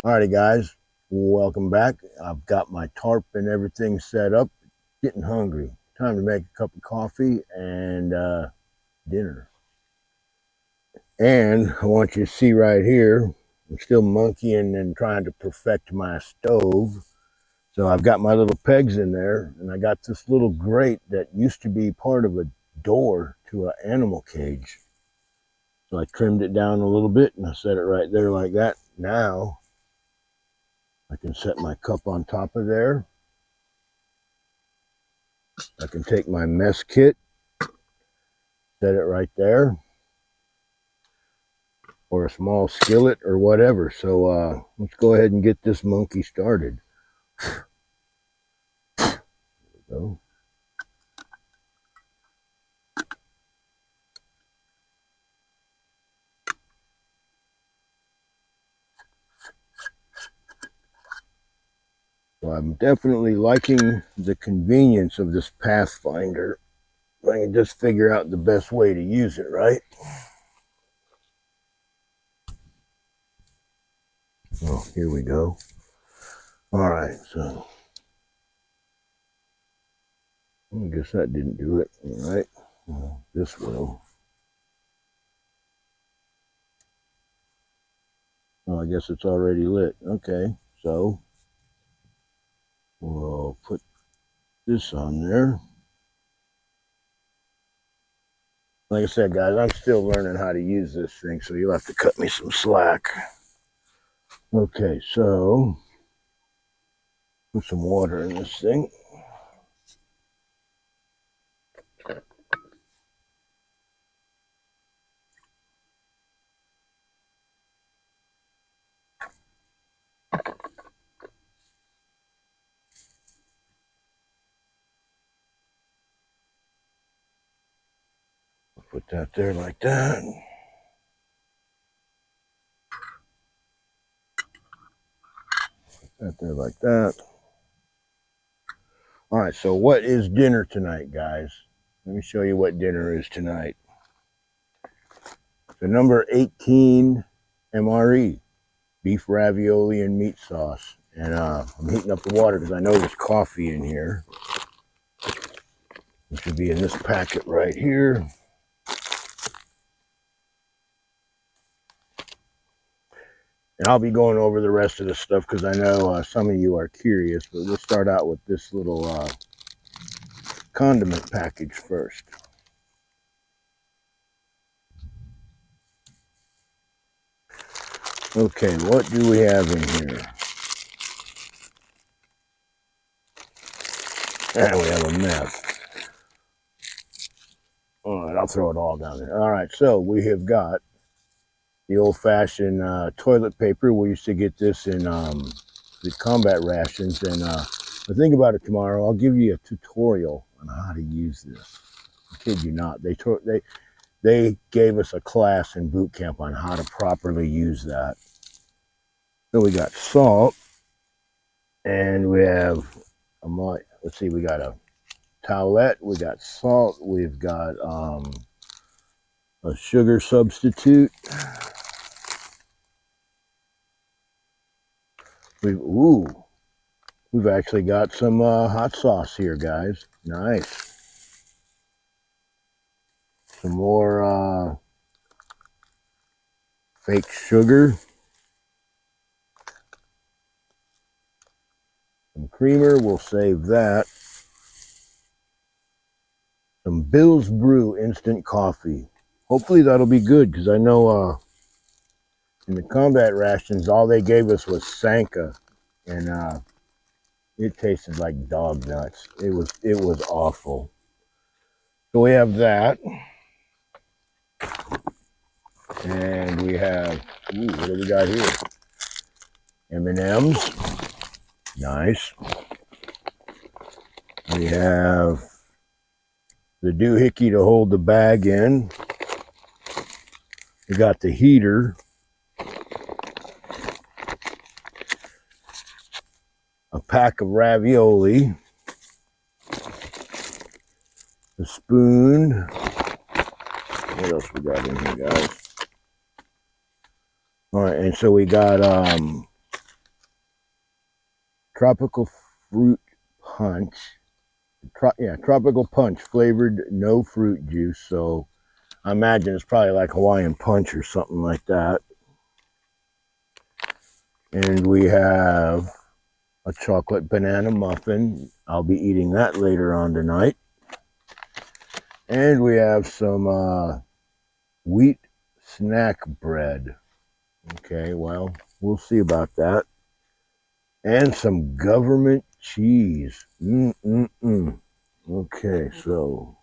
Alrighty guys, welcome back. I've got my tarp and everything set up. Getting hungry. Time to make a cup of coffee and dinner. And I want you to see right here, I'm still monkeying and trying to perfect my stove. So I've got my little pegs in there, and I got this little grate that used to be part of a door to an animal cage. So I trimmed it down a little bit and I set it right there like that. Now I can set my cup on top of there. I can take my mess kit, set it right there, or a small skillet or whatever. So let's go ahead and get this monkey started. There we go. So I'm definitely liking the convenience of this Pathfinder. I can just figure out the best way to use it, right? Oh, here we go. All right, so I guess that didn't do it. All right, well, this will. Oh, I guess it's already lit. Okay, so we'll put this on there. Like I said, guys, I'm still learning how to use this thing, so you'll have to cut me some slack. Okay, so put some water in this thing. Put that there like that. Put that there like that. All right, so what is dinner tonight, guys? Let me show you what dinner is tonight. So number 18 MRE, beef ravioli and meat sauce. And I'm heating up the water because I know there's coffee in here. It should be in this packet right here. And I'll be going over the rest of the stuff because I know some of you are curious, but we'll start out with this little condiment package first. Okay, what do we have in here? And we have a mess. All right, I'll throw it all down there. All right, so we have got the old-fashioned toilet paper. We used to get this in the combat rations, and I think about it tomorrow. I'll give you a tutorial on how to use this. I kid you not. They gave us a class in boot camp on how to properly use that. So we got salt, and we have let's see, we got a towelette, we got salt, we've got a sugar substitute. We've actually got some hot sauce here, guys. Nice. Some more fake sugar. Some creamer, we'll save that. Some Bill's Brew instant coffee. Hopefully that'll be good because I know in the combat rations all they gave us was Sanka, and it tasted like dog nuts. It was awful. So we have that, and we have what do we got here? M&Ms. Nice. We have the doohickey to hold the bag in. We got the heater. A pack of ravioli. A spoon. What else we got in here, guys? All right, and so we got tropical fruit punch. Tropical punch flavored, no fruit juice. So I imagine it's probably like Hawaiian punch or something like that. And we have a chocolate banana muffin. I'll be eating that later on tonight. And we have some wheat snack bread. Okay, well, we'll see about that. And some government cheese. Okay, so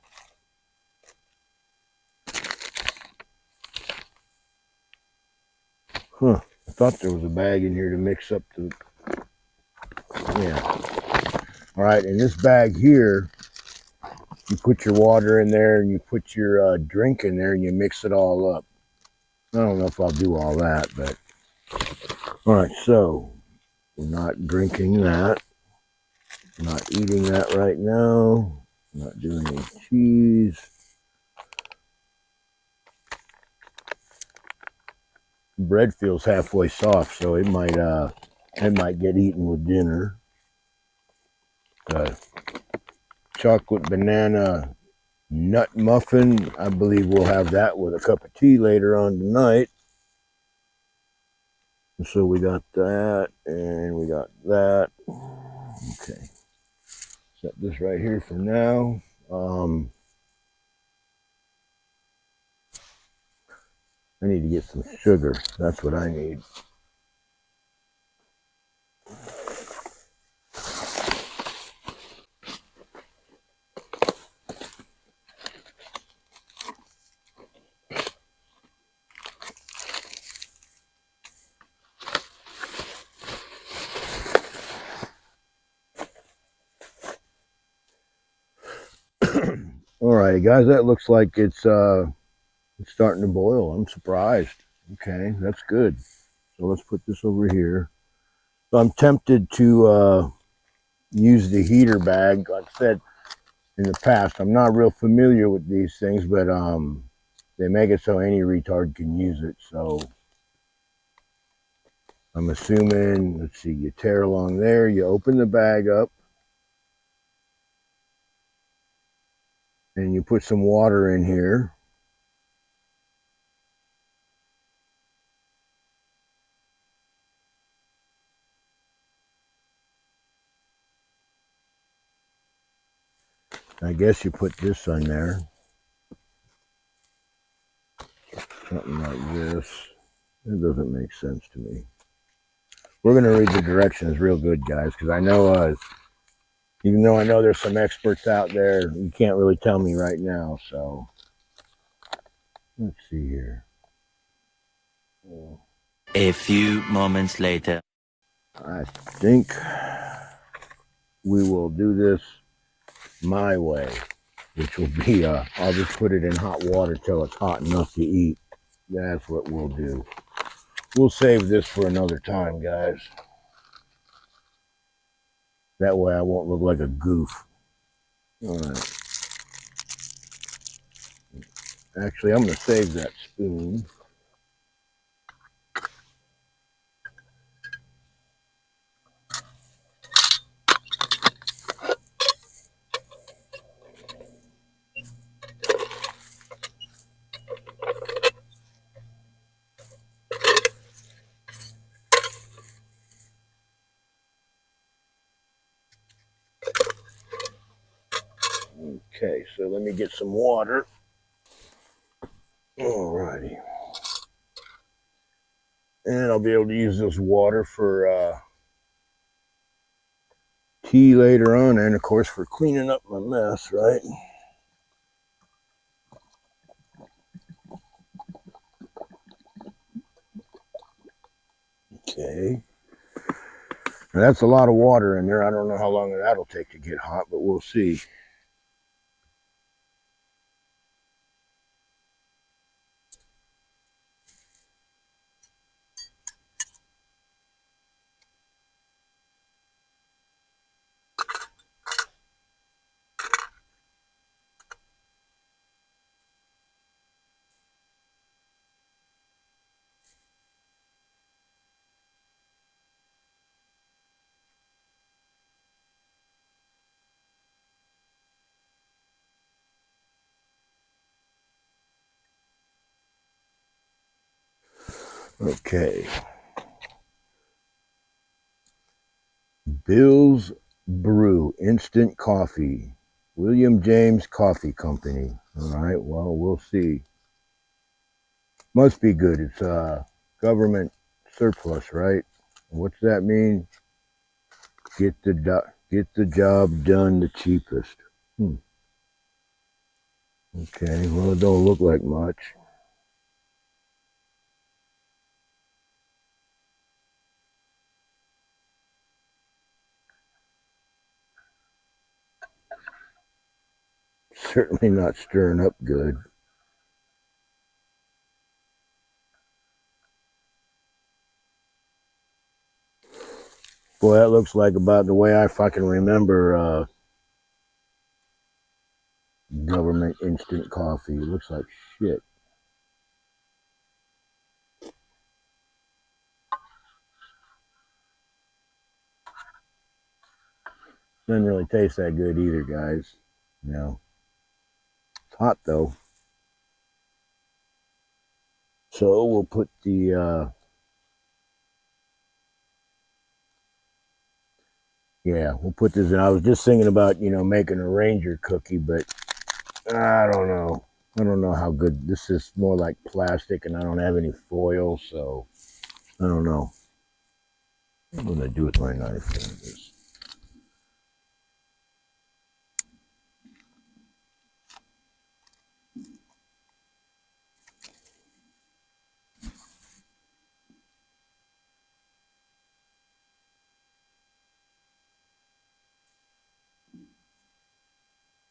I thought there was a bag in here to mix up the, all right, in this bag here, you put your water in there and you put your drink in there and you mix it all up. I don't know if I'll do all that, but all right, so we're not drinking that. Not eating that right now. Not doing any cheese. Bread feels halfway soft, so it might get eaten with dinner. Chocolate banana nut muffin. I believe we'll have that with a cup of tea later on tonight. And so we got that, and we got that. Okay. Set this right here for now. I need to get some sugar. That's what I need. Alrighty, guys, that looks like it's starting to boil. I'm surprised. Okay, that's good. So let's put this over here. So I'm tempted to use the heater bag. Like I said in the past, I'm not real familiar with these things, but they make it so any retard can use it. So I'm assuming, let's see, you tear along there, you open the bag up, and you put some water in here. I guess you put this on there. Something like this. It doesn't make sense to me. We're going to read the directions real good, guys, because I know, even though I know there's some experts out there, you can't really tell me right now. So let's see here. A few moments later. I think we will do this my way, which will be, I'll just put it in hot water till it's hot enough to eat. That's what we'll do. We'll save this for another time, guys. That way I won't look like a goof. All right. Actually, I'm going to save that spoon. Okay, so let me get some water. Alrighty. And I'll be able to use this water for tea later on, and of course for cleaning up my mess, right? Okay. Now that's a lot of water in there. I don't know how long that'll take to get hot, but we'll see. Okay. Bill's Brew Instant Coffee. William James Coffee Company. All right, well, we'll see. Must be good. It's government surplus, right? What's that mean? Get the job done the cheapest. Okay, well, it don't look like much. Certainly not stirring up good. Boy, that looks like about the way I fucking remember government instant coffee. It looks like shit. Doesn't really taste that good either, guys. You know, it's hot though. So we'll put the yeah, we'll put this in. I was just thinking about, making a Ranger cookie, but I don't know. I don't know how good. This is more like plastic, and I don't have any foil, so I don't know. What am I gonna do with my knife?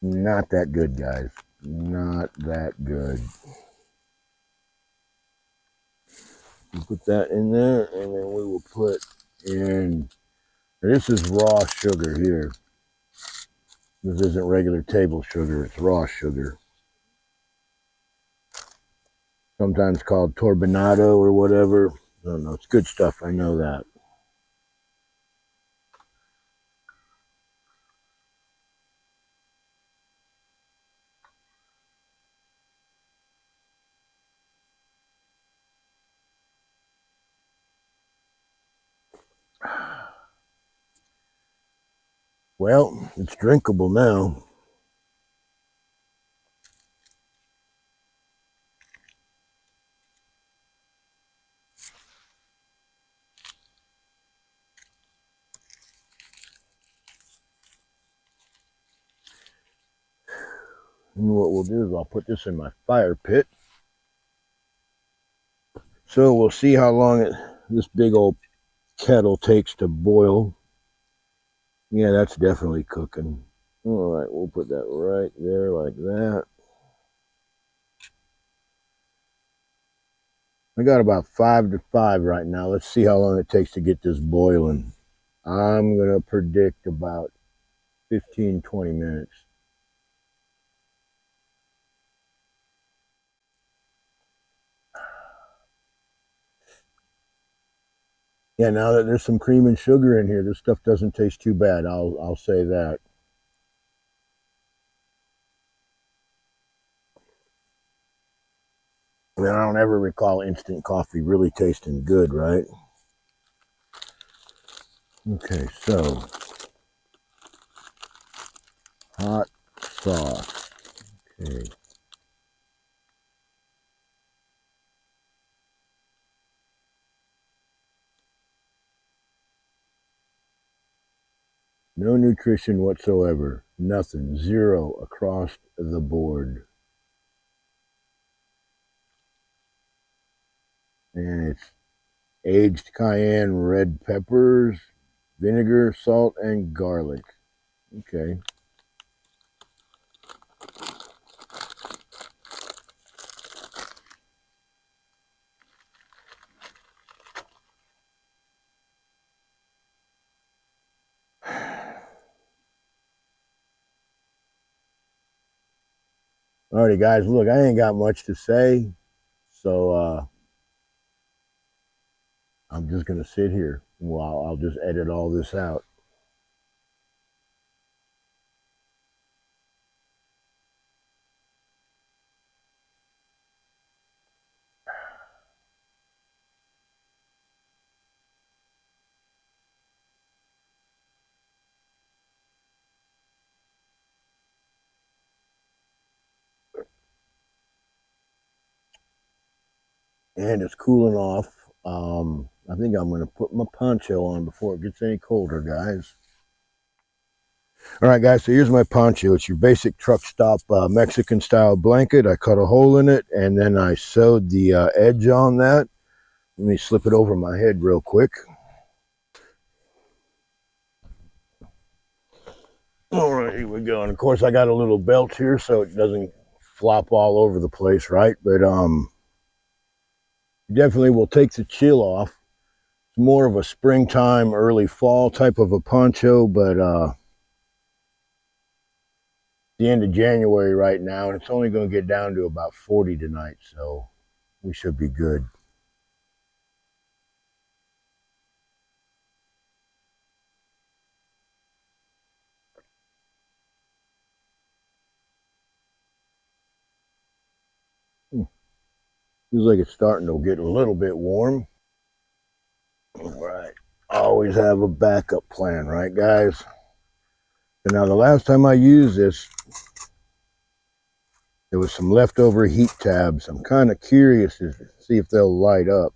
Not that good, guys. Not that good. We'll put that in there, and then we will put in. This is raw sugar here. This isn't regular table sugar. It's raw sugar. Sometimes called turbinado or whatever. I don't know. It's good stuff. I know that. Well, it's drinkable now. And what we'll do is I'll put this in my fire pit. So we'll see how long this big old kettle takes to boil. Yeah, that's definitely cooking. All right, we'll put that right there like that. I got about 5 to 5 right now. Let's see how long it takes to get this boiling. I'm going to predict about 15, 20 minutes. Yeah, now that there's some cream and sugar in here, this stuff doesn't taste too bad. I'll say that. I mean, I don't ever recall instant coffee really tasting good, right? Okay, so hot sauce. Okay. No nutrition whatsoever. Nothing. Zero across the board. And it's aged cayenne, red peppers, vinegar, salt, and garlic. Okay. Alrighty, guys, look, I ain't got much to say, so I'm just going to sit here while I'll just edit all this out. and it's cooling off. I think I'm going to put my poncho on before it gets any colder, guys. All right, guys, so here's my poncho. It's your basic truck stop Mexican style blanket. I cut a hole in it, and then I sewed the edge on that. Let me slip it over my head real quick. All right, here we go. And of course, I got a little belt here so it doesn't flop all over the place, right? But definitely will take the chill off. It's more of a springtime, early fall type of a poncho, but the end of January right now, and it's only going to get down to about 40 tonight, so we should be good. Feels like it's starting to get a little bit warm. All right, always have a backup plan, right, guys? And now the last time I used this, there was some leftover heat tabs. I'm kind of curious to see if they'll light up.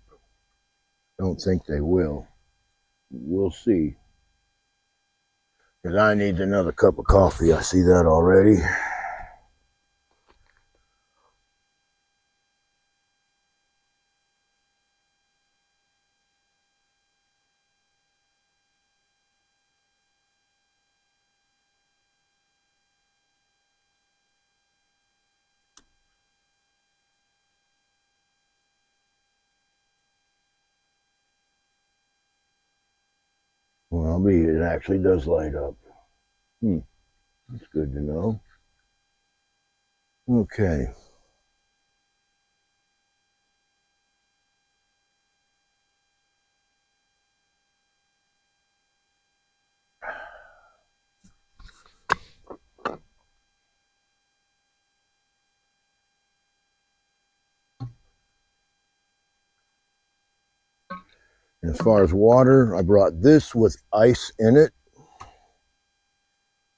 Don't think they will. We'll see. Because I need another cup of coffee. I see that already. Well, it actually does light up. That's good to know. Okay. As far as water, I brought this with ice in it.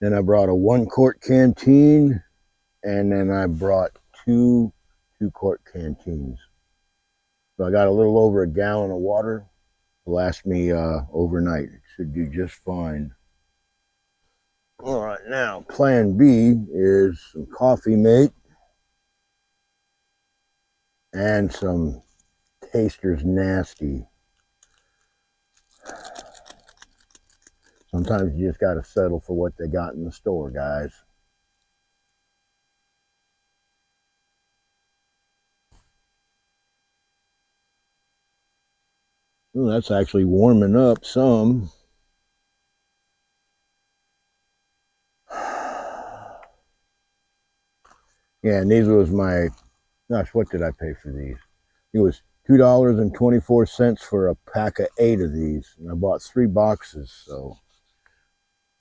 Then I brought a 1-quart canteen, and then I brought two 2-quart canteens. So I got a little over a gallon of water. It'll last me overnight. It should do just fine. All right, now plan B is some coffee mate and some Taster's Nasty. Sometimes you just got to settle for what they got in the store, guys. Ooh, that's actually warming up some. Yeah, and these was my, gosh, what did I pay for these? It was $2.24 for a pack of 8 of these, and I bought 3 boxes. So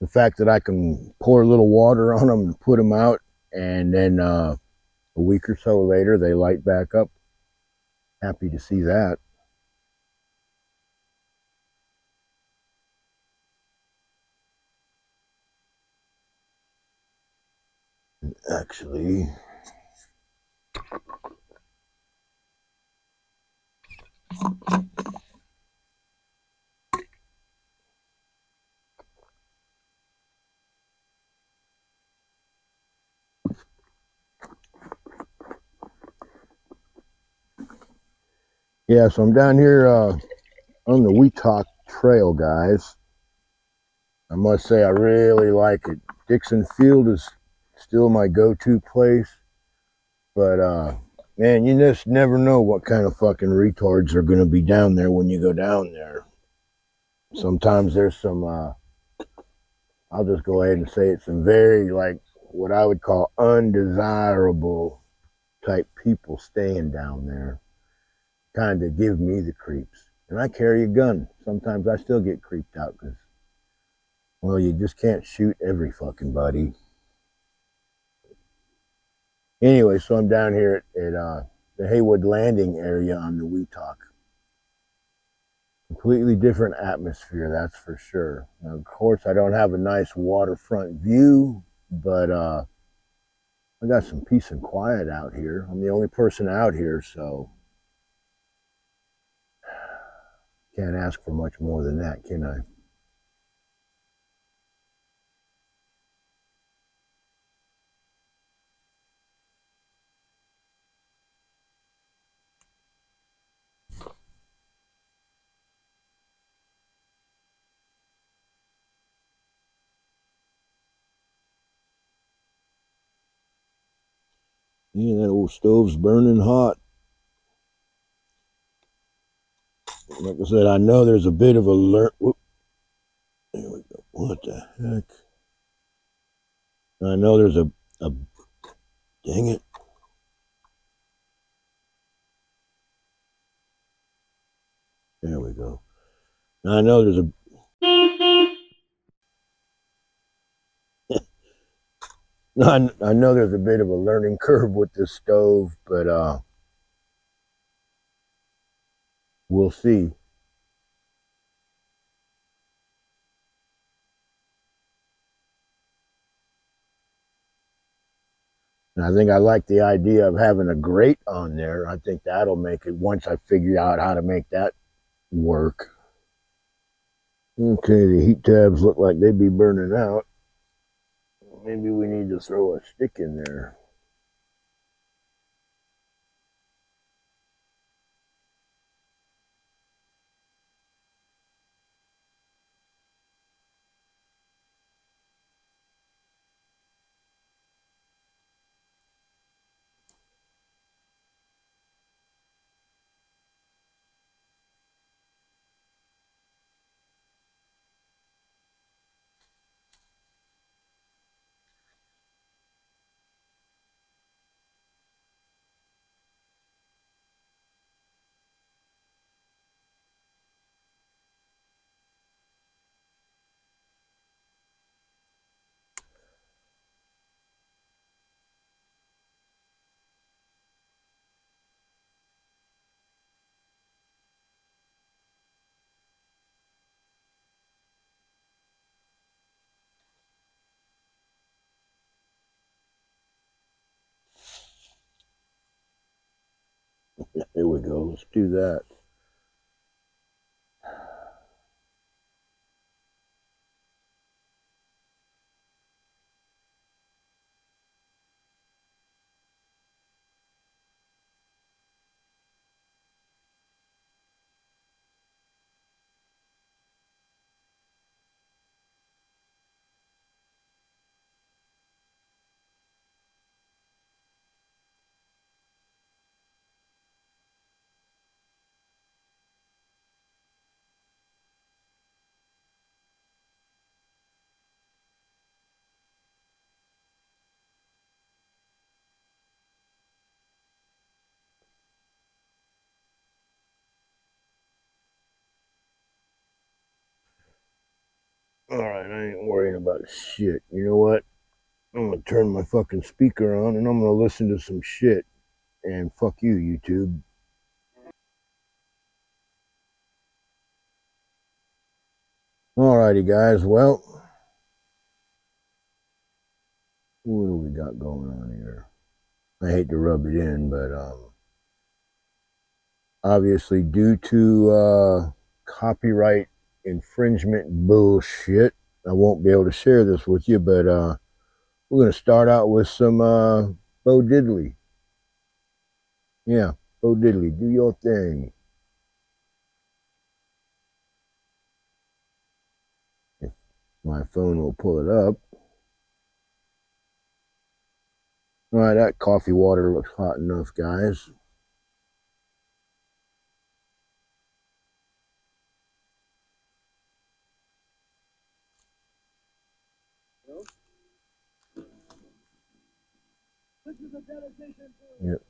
the fact that I can pour a little water on them and put them out, and then a week or so later they light back up, happy to see that. Actually, yeah, so I'm down here on the Weetock Trail, guys. I must say I really like it. Dixon Field is still my go-to place, but man, you just never know what kind of fucking retards are going to be down there when you go down there. Sometimes there's some I'll just go ahead and say it's some very, like, what I would call undesirable type people staying down there. Kind of give me the creeps. And I carry a gun. Sometimes I still get creeped out because, well, you just can't shoot every fucking buddy. Anyway, so I'm down here at the Haywood Landing area on the Weetock. Completely different atmosphere, that's for sure. Now, of course, I don't have a nice waterfront view, but I got some peace and quiet out here. I'm the only person out here, so Can't ask for much more than that, can I? Yeah, that old stove's burning hot. Like I said, I know there's a bit of a there we go. What the heck? I know there's a dang it. There we go. I know there's a I know there's a bit of a learning curve with this stove, but we'll see. And I think I like the idea of having a grate on there. I think that'll make it once I figure out how to make that work. Okay, the heat tabs look like they'd be burning out. Maybe we need to throw a stick in there. There we go. Let's do that. All right, I ain't worrying about shit. You know what? I'm gonna turn my fucking speaker on and I'm gonna listen to some shit. And fuck you, YouTube. Alrighty, guys. Well, what do we got going on here? I hate to rub it in, but obviously, due to copyright infringement bullshit, I won't be able to share this with you. But we're gonna start out with some Bo Diddley. Yeah, Bo Diddley, do your thing. If my phone will pull it up. All right, that coffee water looks hot enough, guys. Yep.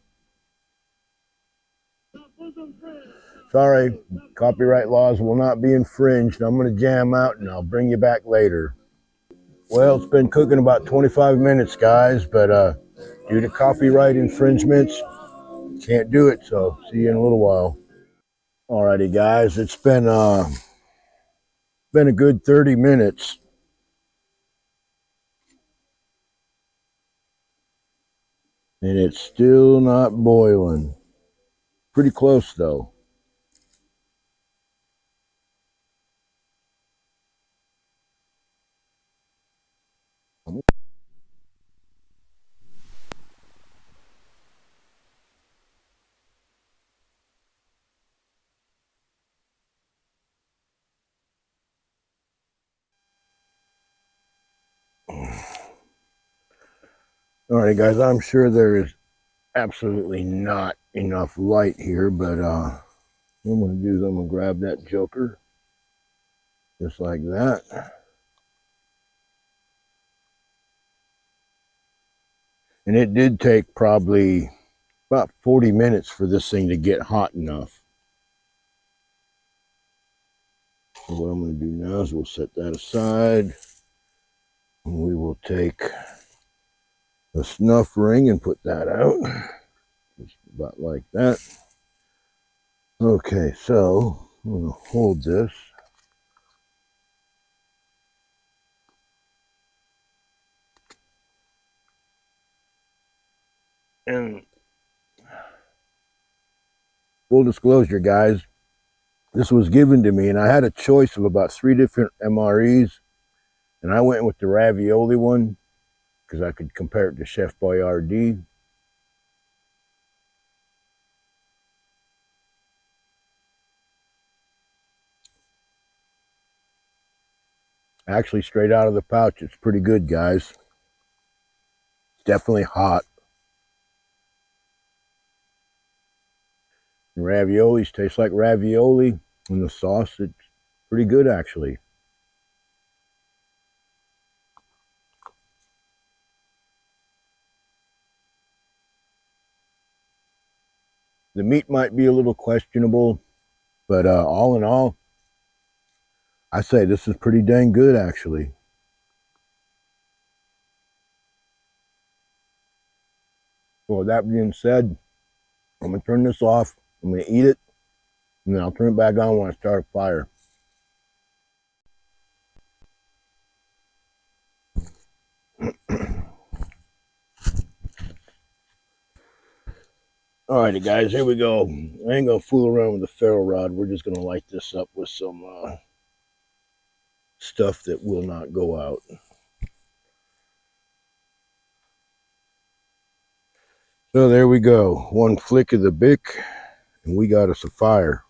Sorry, copyright laws will not be infringed. I'm going to jam out and I'll bring you back later. Well, it's been cooking about 25 minutes, guys, but due to copyright infringements, can't do it. So see you in a little while. Alrighty, guys, it's been a good 30 minutes. And it's still not boiling. Pretty close, though. All right, guys, I'm sure there is absolutely not enough light here, but what I'm going to do is I'm going to grab that joker just like that. And it did take probably about 40 minutes for this thing to get hot enough. So what I'm going to do now is we'll set that aside. And we will take a snuff ring and put that out. Just about like that. Okay, so I'm going to hold this. And full disclosure, guys, this was given to me, and I had a choice of about 3 different MREs, and I went with the Ravioli one because I could compare it to Chef Boyardee. Actually, straight out of the pouch, it's pretty good, guys. It's definitely hot. And raviolis taste like ravioli, and the sauce, it's pretty good, actually. The meat might be a little questionable, but all in all, I say this is pretty dang good, actually. So with that being said, I'm going to turn this off. I'm going to eat it, and then I'll turn it back on when I start a fire. Alrighty, guys, here we go. I ain't going to fool around with the ferro rod. We're just going to light this up with some stuff that will not go out. So there we go. One flick of the Bic, and we got us a fire.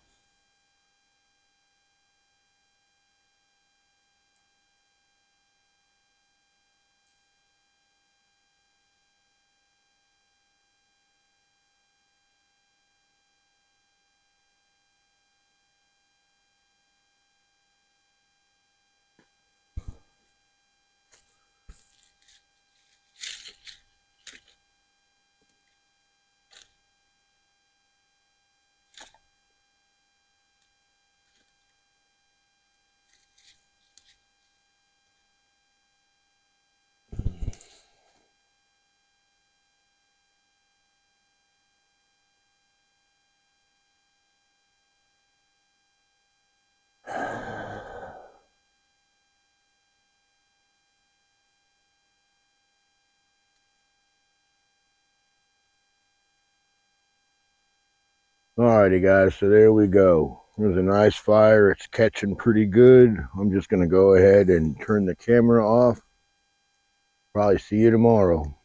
Alrighty, guys, so there we go. There's a nice fire. It's catching pretty good. I'm just going to go ahead and turn the camera off. Probably see you tomorrow.